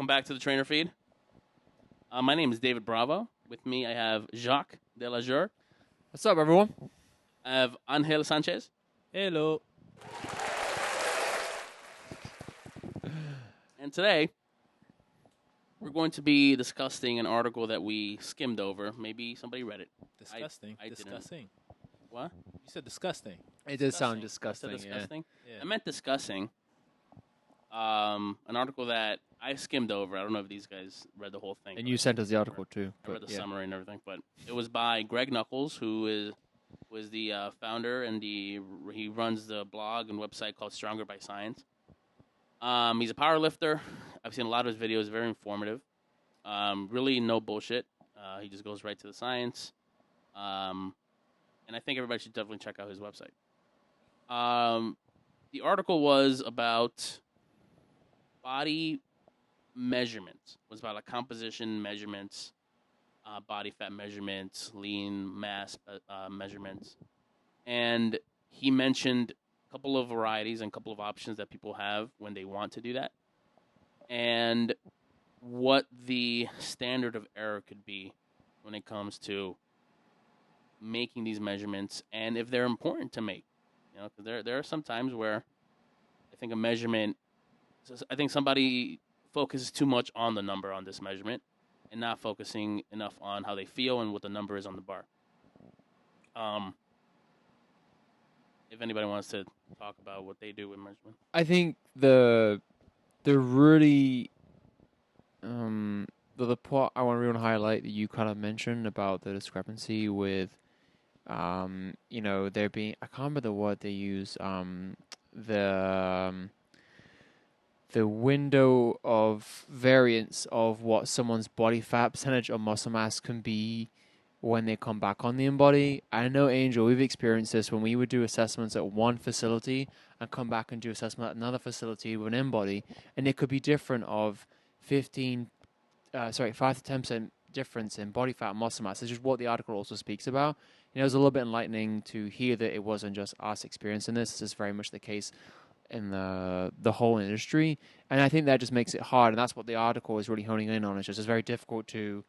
Welcome back to the Trainer Feed. My name is David Bravo. With me, I have Jacques Delajour. What's up, everyone? I have Angel Sanchez. Hello. And today, we're going to be discussing an article that we skimmed over. Maybe somebody read it. Disgusting. I didn't. Disgusting. What? You said disgusting. It does sound I disgusting. said disgusting? Yeah. I meant discussing an article that I skimmed over. I don't know if these guys read the whole thing. And you sent us the article too. I read the yeah. summary and everything, but it was by Greg Nuckols, who was the founder and he runs the blog and website called Stronger by Science. He's a power lifter. I've seen a lot of his videos, very informative. Really no bullshit. He just goes right to the science. And I think everybody should definitely check out his website. The article was about body measurements. It was about like composition measurements, body fat measurements, lean mass measurements. And he mentioned a couple of varieties and a couple of options that people have when they want to do that. And what the standard of error could be when it comes to making these measurements and if they're important to make. You know, because there are some times where I think a measurement, I think somebody focuses too much on the number on this measurement and not focusing enough on how they feel and what the number is on the bar. If anybody wants to talk about what they do with measurement. I think the really the part I want to really highlight that you kind of mentioned about the discrepancy with there being, I can't remember the word they use, the window of variance of what someone's body fat percentage or muscle mass can be when they come back on the Inbody. I know, Angel, we've experienced this when we would do assessments at one facility and come back and do assessment at another facility with an Inbody, and it could be different of 5 to 10% difference in body fat and muscle mass. It's just what the article also speaks about. You know, it was a little bit enlightening to hear that it wasn't just us experiencing this. This is very much the case in the whole industry. And I think that just makes it hard. And that's what the article is really honing in on. It's just, it's very difficult to,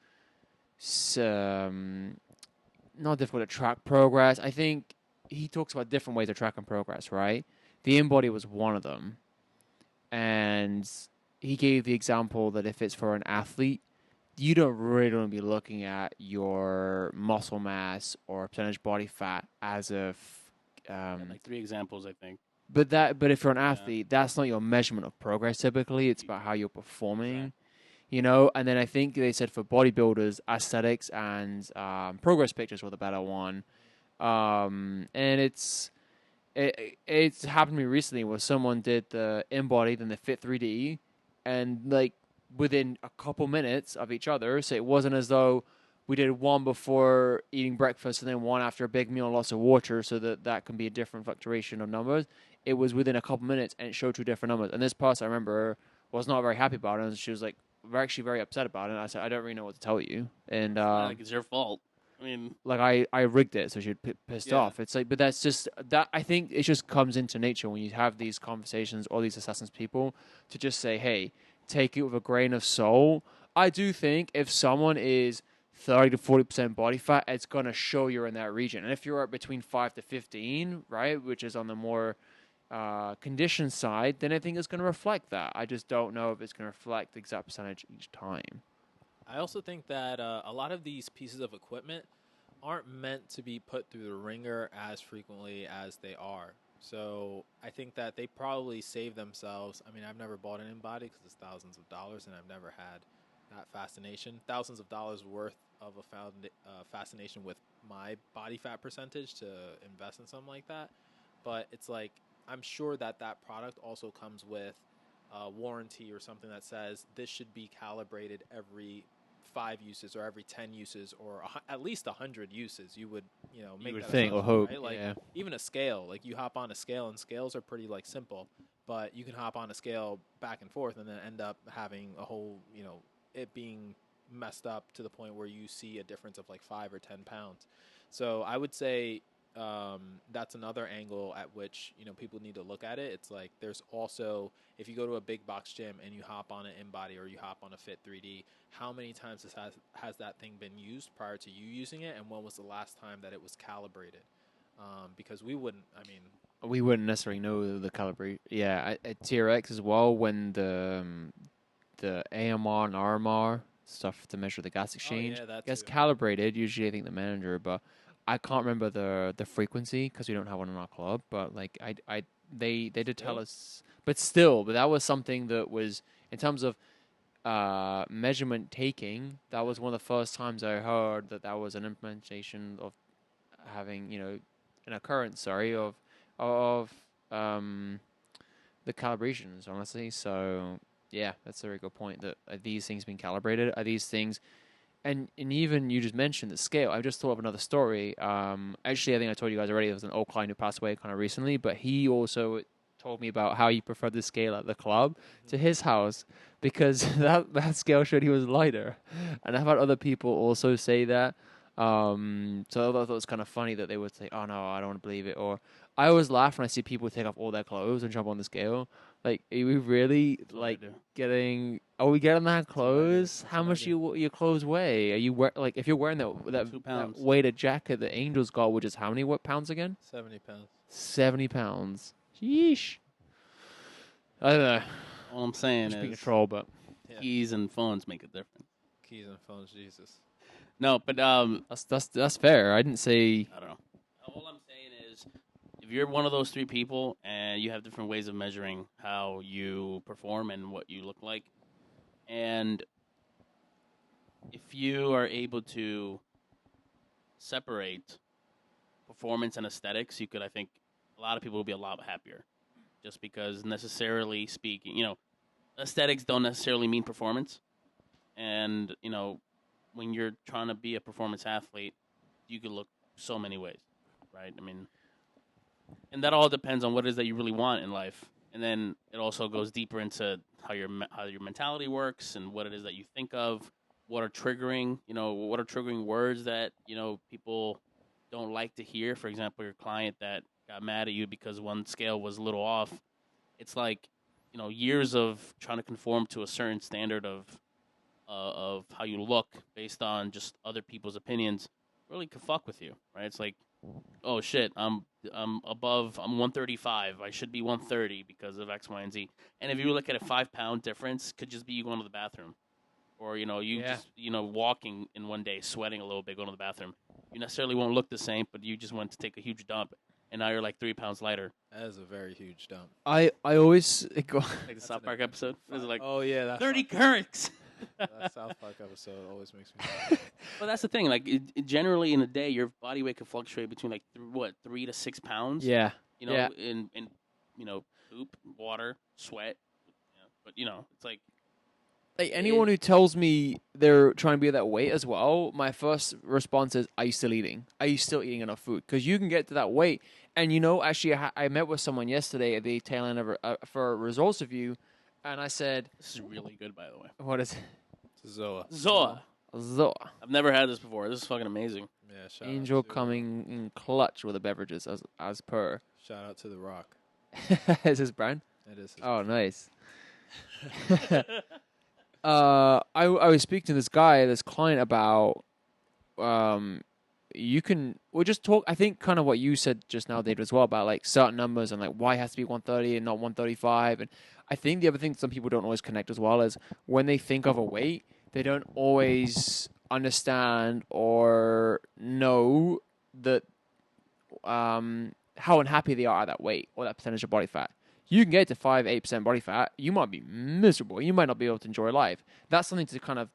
not difficult to track progress. I think he talks about different ways of tracking progress, right? The Inbody was one of them. And he gave the example that if it's for an athlete, you don't really want to be looking at your muscle mass or percentage body fat as if Like 3 examples, I think. But if you're an athlete, that's not your measurement of progress typically. It's about how you're performing, Exactly. you know? And then I think they said for bodybuilders, aesthetics and progress pictures were the better one. And it's happened to me recently where someone did the Inbody, then the Fit 3D, and like within a couple minutes of each other. So it wasn't as though we did one before eating breakfast and then one after a big meal and lots of water, so that can be a different fluctuation of numbers. It was within a couple minutes and it showed 2 different numbers. And this person, I remember, was not very happy about it. And she was like, we're actually very upset about it. And I said, I don't really know what to tell you. And It's not like it's your fault. I mean, like I rigged it, so she pissed off. It's like, but that's just that. I think it just comes into nature when you have these conversations or these assessments, people to just say, hey, take it with a grain of salt. I do think if someone is 30 to 40% body fat, it's going to show you're in that region. And if you're at between 5 to 15, right, which is on the more conditioned side, then I think it's going to reflect that. I just don't know if it's going to reflect the exact percentage each time. I also think that a lot of these pieces of equipment aren't meant to be put through the ringer as frequently as they are. So I think that they probably save themselves. I mean, I've never bought an Inbody because it's thousands of dollars, and I've never had that fascination. Thousands of dollars worth of a fascination with my body fat percentage to invest in something like that. But it's like, I'm sure that product also comes with a warranty or something that says this should be calibrated every 5 uses or every 10 uses or at least 100 uses. You would, make You would that think or assumption, hope, right? Like yeah. even a scale, like you hop on a scale, and scales are pretty like simple, but you can hop on a scale back and forth and then end up having a whole, it being messed up to the point where you see a difference of like 5 or 10 pounds. So I would say that's another angle at which people need to look at it. It's like there's also, if you go to a big box gym and you hop on an Inbody or you hop on a Fit 3D, how many times has that thing been used prior to you using it, and when was the last time that it was calibrated? Because we wouldn't. I mean, we wouldn't necessarily know the calibrate. Yeah, at TRX as well, when the AMR and RMR stuff to measure the gas exchange that gets too. calibrated. Usually, I think the manager, but I can't remember the frequency because we don't have one in our club. But like they did tell us, but that was something that was in terms of measurement taking. That was one of the first times I heard that was an implementation of having an occurrence. Sorry, of the calibrations, honestly. So yeah, that's a very good point. That are these things being calibrated? Are these things? And even you just mentioned the scale. I just thought of another story. Actually, I think I told you guys already. There was an old client who passed away kind of recently, but he also told me about how he preferred the scale at the club to his house because that scale showed he was lighter. And I've had other people also say that. So I thought it was kind of funny that they would say, "Oh no, I don't want to believe it," or I always laugh when I see people take off all their clothes and jump on the scale. Like, are we really getting? Are we getting that clothes? How much your clothes weigh? Are you if you're wearing that 2 pounds. that weighted jacket that Angels got, which is how many pounds again? 70 pounds. 70 pounds. Yeesh. I don't know. All I'm saying Just being a is troll, but keys and phones make a difference. Keys and phones, Jesus. No, but that's fair. I didn't say. I don't know. All I'm saying is, if you're one of those three people and you have different ways of measuring how you perform and what you look like, and if you are able to separate performance and aesthetics, you could, I think, a lot of people will be a lot happier. Just because, necessarily speaking, aesthetics don't necessarily mean performance, and when you're trying to be a performance athlete, you could look so many ways, right? I mean, and that all depends on what it is that you really want in life, and then it also goes deeper into how your mentality works and what it is that you think of, what are triggering words that people don't like to hear. For example, your client that got mad at you because one scale was a little off. It's like years of trying to conform to a certain standard of how you look based on just other people's opinions really could fuck with you, right? It's like, oh shit, I'm 135. I should be 130 because of X, Y, and Z. And if you look at a 5-pound difference, could just be you going to the bathroom, or just walking in one day, sweating a little bit, going to the bathroom. You necessarily won't look the same, but you just went to take a huge dump, and now you're like 3 pounds lighter. That is a very huge dump. I always go like the South Park episode. Is it like, oh yeah, that's 30 currents? That South Park episode always makes me. Well, that's the thing. Like, generally in a day, your body weight can fluctuate between 3 to 6 pounds. Yeah. In poop, water, sweat. But it's like anyone who tells me they're trying to be at that weight as well, my first response is, "Are you still eating? Are you still eating enough food?" Because you can get to that weight. And actually, I met with someone yesterday at the tail end of for a results review, and I said, "This is really good, by the way." What is it? Zoa. I've never had this before. This is fucking amazing. Yeah, shout Angel out to, coming in clutch with the beverages as per. Shout out to The Rock. Is his brand? It is. Oh, nice. I was speaking to this client about we'll just talk. I think kind of what you said just now, David, as well, about like certain numbers and like why it has to be 130 and not 135. And I think the other thing some people don't always connect as well is when they think of a weight, they don't always understand or know that how unhappy they are at that weight or that percentage of body fat. You can get to 5-8% body fat. You might be miserable. You might not be able to enjoy life. That's something to kind of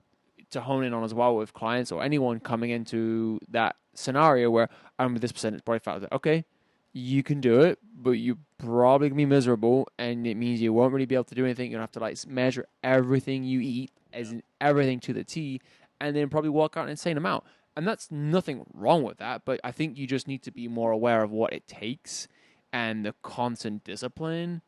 to hone in on as well with clients or anyone coming into that scenario where I'm with this percentage body fat. Okay, you can do it, but you're probably going to be miserable, and it means you won't really be able to do anything. You're going to have to like measure everything you eat, as in everything to the T, and then probably walk out an insane amount. And that's nothing wrong with that, but I think you just need to be more aware of what it takes and the constant discipline.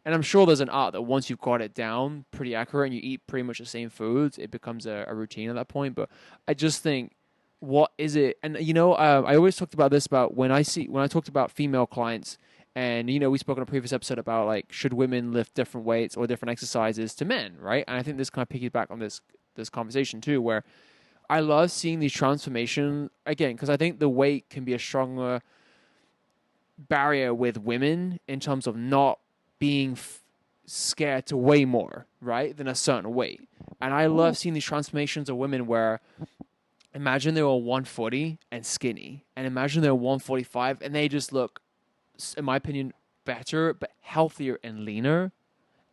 And I'm sure there's an art that once you've got it down pretty accurate and you eat pretty much the same foods, it becomes a routine at that point. But I just think what is it? And I always talked about this about when I talked about female clients, and we spoke in a previous episode about like should women lift different weights or different exercises to men, right? And I think this kind of piggyback on this conversation too, where I love seeing these transformations again because I think the weight can be a stronger barrier with women in terms of not being scared to weigh more, right, than a certain weight. And I love seeing these transformations of women where imagine they were 140 and skinny, and imagine they're 145 and they just look, in my opinion, better, but healthier and leaner.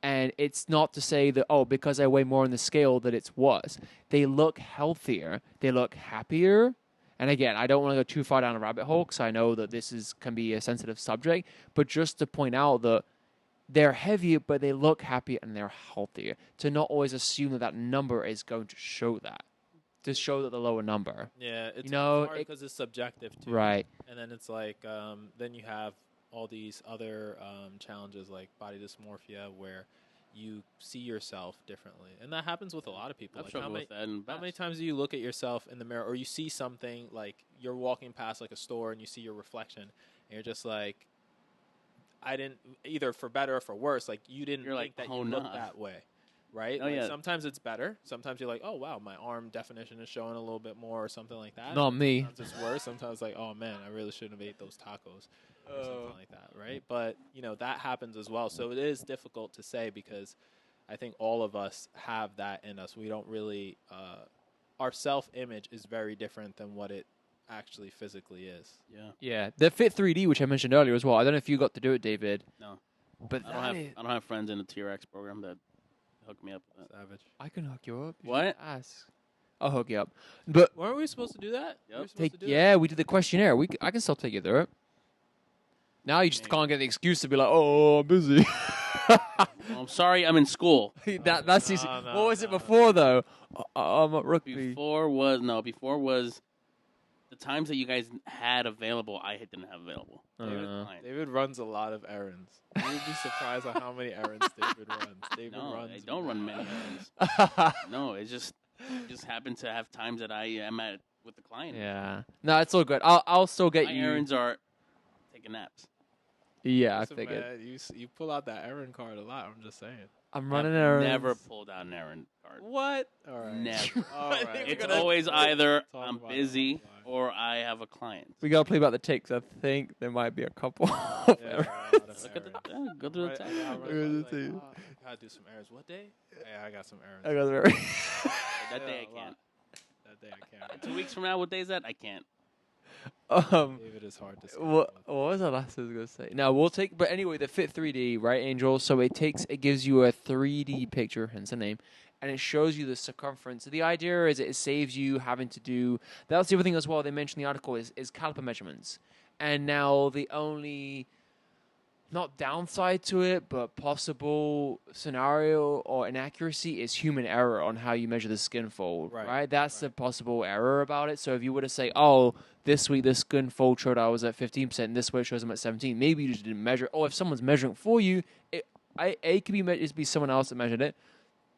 And it's not to say that, oh, because I weigh more on the scale that it's worse. They look healthier. They look happier. And again, I don't want to go too far down a rabbit hole because I know that can be a sensitive subject. But just to point out that they're heavier, but they look happier and they're healthier. To not always assume that number is going to show that. To show that the lower number. Yeah, it's hard because it's subjective too. Right. And then it's like, then you have all these other challenges like body dysmorphia where you see yourself differently. And that happens with a lot of people. I've Like struggled with that. how many times do you look at yourself in the mirror or you see something like you're walking past like a store and you see your reflection and you're just like, I didn't, either for better or for worse, like you didn't think that you looked that way. Right? Oh, like yeah. Sometimes it's better. Sometimes you're like, oh, wow, my arm definition is showing a little bit more or something like that. Not me. Sometimes it's worse. Sometimes like, oh, man, I really shouldn't have ate those tacos or something like that, right? But, that happens as well. So it is difficult to say because I think all of us have that in us. We don't really our self-image is very different than what it actually physically is. Yeah. Yeah. The Fit 3D, which I mentioned earlier as well. I don't know if you got to do it, David. No. But I don't have friends in the TRX program that hook me up with that. Savage. I can hook you up. What? Ask. I'll hook you up. But Weren't we supposed to do that? Yep. we did the questionnaire. I can still take you through it. Now you just can't get the excuse to be like, oh, I'm busy. Well, I'm sorry, I'm in school. That's easy. What was it before though? I'm at rugby. Before was the times that you guys had available, I didn't have available. David runs a lot of errands. You would be surprised at how many errands David runs. I don't run many errands. No, it just happened to have times that I am at with the client. Yeah. No, it's all good. I'll still get My you. errands are taking naps. Yeah, Listen, I figured. man, you pull out that errand card a lot. I'm just saying. I'm running I've errands. never pulled out an errand card. What? All right. Never. All right. It's always either talk I'm about it busy offline. or I have a client. We gotta play about the takes. I think there might be a couple. Yeah, there are a lot of Look at errands. go through the Right, text. I Look at was the like, team. gotta do some errands. What day? Yeah, I got some errands. I got very. That day Yeah, I a lot. can't. That day I can't. 2 weeks from now, what day is that? I can't. David is hard to say. What was the last I was gonna say? No, we'll take. But anyway, the Fit 3D, right, Angel? So it gives you a 3D picture, hence the name, and it shows you the circumference. So the idea is it saves you having to do. That's the other thing as well. They mentioned in the article is caliper measurements, and now the only. Not downside to it, but possible scenario or inaccuracy is human error on how you measure the skin fold, right? That's the possible error about it. So if you were to say, oh, this week this skin fold showed I was at 15%, and this week it shows I'm at 17%, maybe you just didn't measure. Or if someone's measuring for you, A could be someone else that measured it.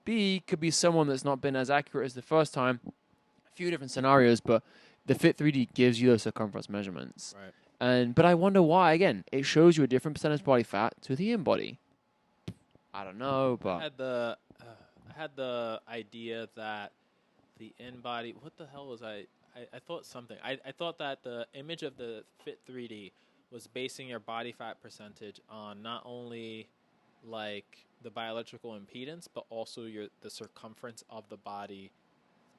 B could be someone that's not been as accurate as the first time. A few different scenarios, but the Fit 3D gives you those circumference measurements. Right. But I wonder why. Again, it shows you a different percentage body fat to the Inbody. I don't know, but I had the idea that the Inbody. What the hell was I thought something. I thought that the image of the Fit 3D was basing your body fat percentage on not only like the bioelectrical impedance, but also the circumference of the body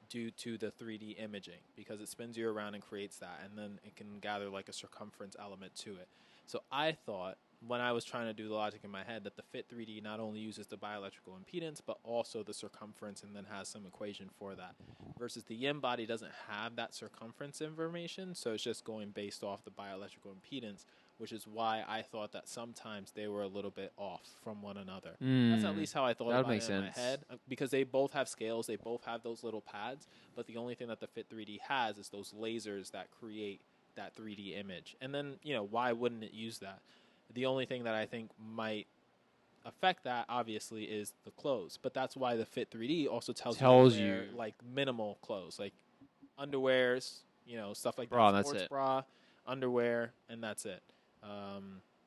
due to the 3D imaging, because it spins you around and creates that, and then it can gather like a circumference element to it. So I thought, when I was trying to do the logic in my head, that the Fit 3D not only uses the bioelectrical impedance, but also the circumference, and then has some equation for that. Versus the Inbody doesn't have that circumference information, so it's just going based off the bioelectrical impedance, which is why I thought that sometimes they were a little bit off from one another. That's at least how I thought about it in my head, because they both have scales, they both have those little pads, but the only thing that the Fit 3D has is those lasers that create that 3D image. And then, why wouldn't it use that? The only thing that I think might affect that, obviously, is the clothes. But that's why the Fit 3D also tells you like minimal clothes, like underwears, stuff like Bra, that. that's Sports it. bra, underwear, and that's it.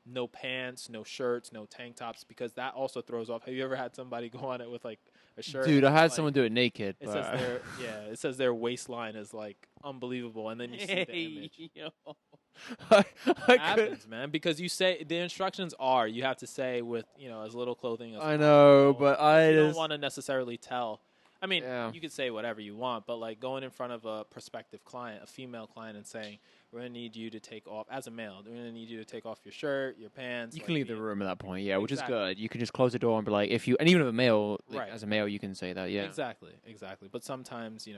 No pants, no shirts, no tank tops, because that also throws off. Have you ever had somebody go on it with like a shirt? Dude, I and had it's, like, someone do it naked. It But says it says their waistline is like unbelievable, and then you see the image. Yo. I It could. happens, man, because you say the instructions are you have to say with as little clothing as I possible. know, but you don't just want to necessarily tell. I mean, Yeah. you could say whatever you want, but like going in front of a prospective client, a female client, and saying, "We're gonna need you to take off as a male. We're gonna need you to take off your shirt, your pants." You like, can leave the room at that point, yeah, which is Exactly. good. You can just close the door and be like, and even if a male, like, Right. as a male, you can say that, yeah. Exactly. But sometimes,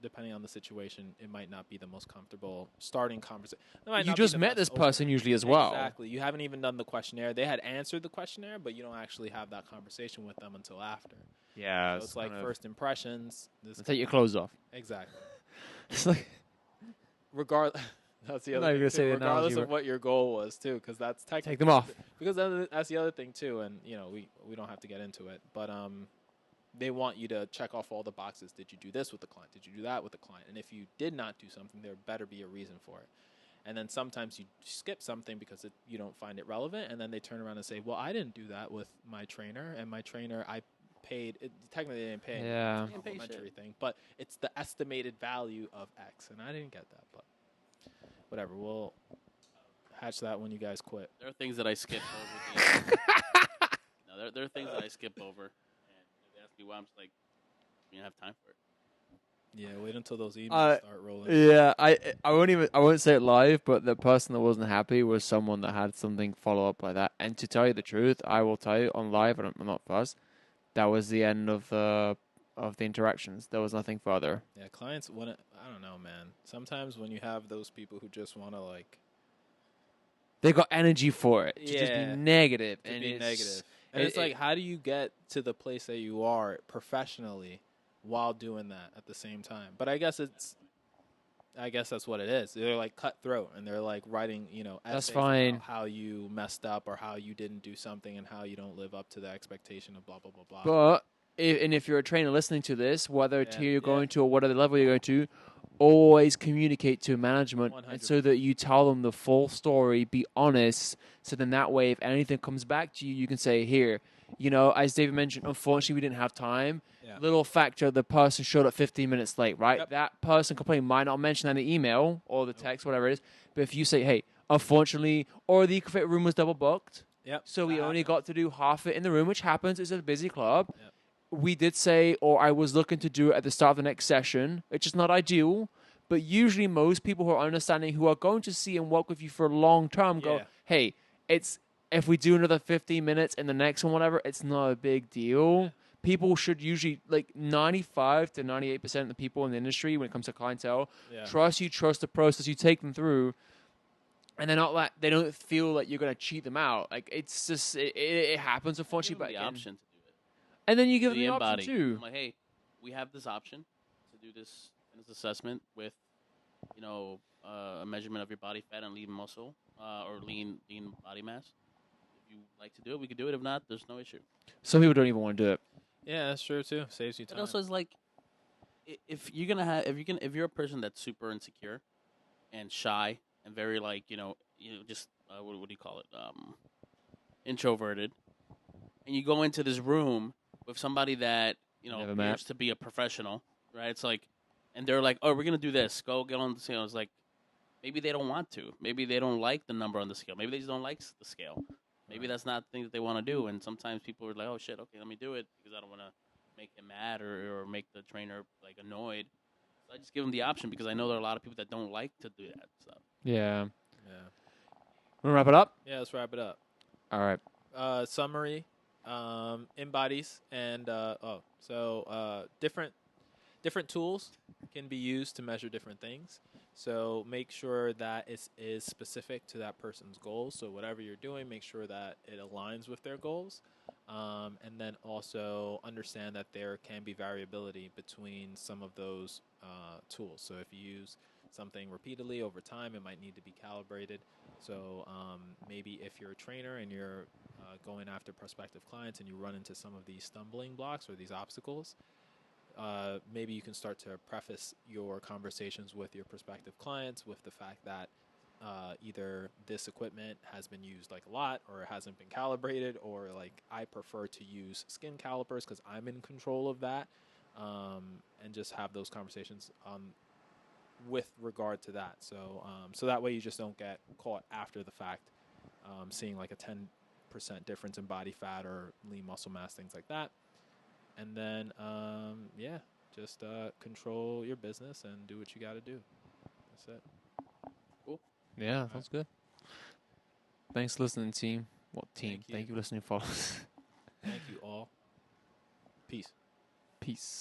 depending on the situation, it might not be the most comfortable starting conversation. You just met this person usually as well. Exactly. You haven't even done the questionnaire. They had answered the questionnaire, but you don't actually have that conversation with them until after. Yeah, So it's like first impressions. Take your clothes off. Exactly. It's like That's the I'm not other even gonna thing say too. the Regardless analogy, of what your goal was too, because that's technically Take them off. Because that's the other thing too, and we don't have to get into it, but they want you to check off all the boxes. Did you do this with the client? Did you do that with the client? And if you did not do something, there better be a reason for it. And then sometimes you skip something because you don't find it relevant, and then they turn around and say, "Well, I didn't do that with my trainer, and my trainer I paid." Technically, they didn't pay. Yeah. It's a complimentary thing, but it's the estimated value of X, and I didn't get that. But whatever, we'll hatch that when you guys quit. There are things that I skip over. No, there are things that I skip over. And if they ask me why, I'm just like, we don't have time for it. Yeah, wait until those emails start rolling. Yeah, I won't say it live, but the person that wasn't happy was someone that had something follow up like that. And to tell you the truth, I will tell you on live, and I'm not fussed. That was the end of the interactions. There was nothing further. Yeah, clients want to. I don't know, man. Sometimes when you have those people who just want to They got energy for it to just be Yeah, negative, to and be it's negative. And it's like, how do you get to the place that you are professionally while doing that at the same time? But I guess that's what it is. They're like cutthroat, and they're like writing, That's essays fine. about how you messed up or how you didn't do something and how you don't live up to the expectation of blah blah blah blah. But if you're a trainer listening to this, whether Yeah, tier you're going to or whatever level you're going to, always communicate to management, and so that you tell them the full story. Be honest, so then that way, if anything comes back to you, you can say, "Here, as David mentioned, unfortunately we didn't have time." Yeah. Little factor: the person showed up 15 minutes late. Right, Yep. that person complaining might not mention that in the email or the text, whatever it is. But if you say, "Hey, unfortunately," or the fit room was double booked. Yep. So we that only happens. got to do half it in the room, which happens. It's a busy club. Yep. We did say, or I was looking to do it at the start of the next session, which is not ideal. But usually most people who are understanding, who are going to see and work with you for long term, go, Yeah. hey, if we do another 15 minutes in the next one, whatever, it's not a big deal. Yeah. People should usually, like 95 to 98% of the people in the industry, when it comes to clientele, Yeah. trust you, trust the process you take them through. And they're not like, they don't feel like you're going to cheat them out. Like, it's just, it happens, unfortunately. Give them But the again, option to do it. and then you give them The the option Inbody. too. I'm like, hey, we have this option to do this assessment with, a measurement of your body fat and lean muscle, or lean body mass. If you like to do it, we could do it. If not, there's no issue. Some people don't even want to do it. Yeah, that's true too. Saves you time. But also, it's like, if you're a person that's super insecure and shy and very just what do you call it, introverted, and you go into this room with somebody that Never met. appears to be a professional, right? It's like, and they're like, "Oh, we're gonna do this. Go get on the scale." It's like, maybe they don't want to. Maybe they don't like the number on the scale. Maybe they just don't like the scale. Maybe that's not the thing that they want to do. And sometimes people are like, "Oh shit, okay, let me do it because I don't want to make him mad or make the trainer like annoyed." So I just give them the option because I know there are a lot of people that don't like to do that stuff. Yeah. Yeah. Want to wrap it up? Yeah. Let's wrap it up. All right. Summary, Inbodies, and different tools can be used to measure different things. So make sure that it is specific to that person's goals. So whatever you're doing, make sure that it aligns with their goals. And then also understand that there can be variability between some of those tools. So if you use something repeatedly over time, it might need to be calibrated. So maybe if you're a trainer and you're going after prospective clients and you run into some of these stumbling blocks or these obstacles, maybe you can start to preface your conversations with your prospective clients with the fact that either this equipment has been used like a lot or it hasn't been calibrated, or like I prefer to use skin calipers because I'm in control of that, and just have those conversations with regard to that. So that way you just don't get caught after the fact, seeing like a 10% difference in body fat or lean muscle mass, things like that. And then, just control your business and do what you got to do. That's it. Cool. Yeah, sounds good. Thanks for listening, team. What team? Thank you. Thank you for listening, folks. Thank you all. Peace. Peace.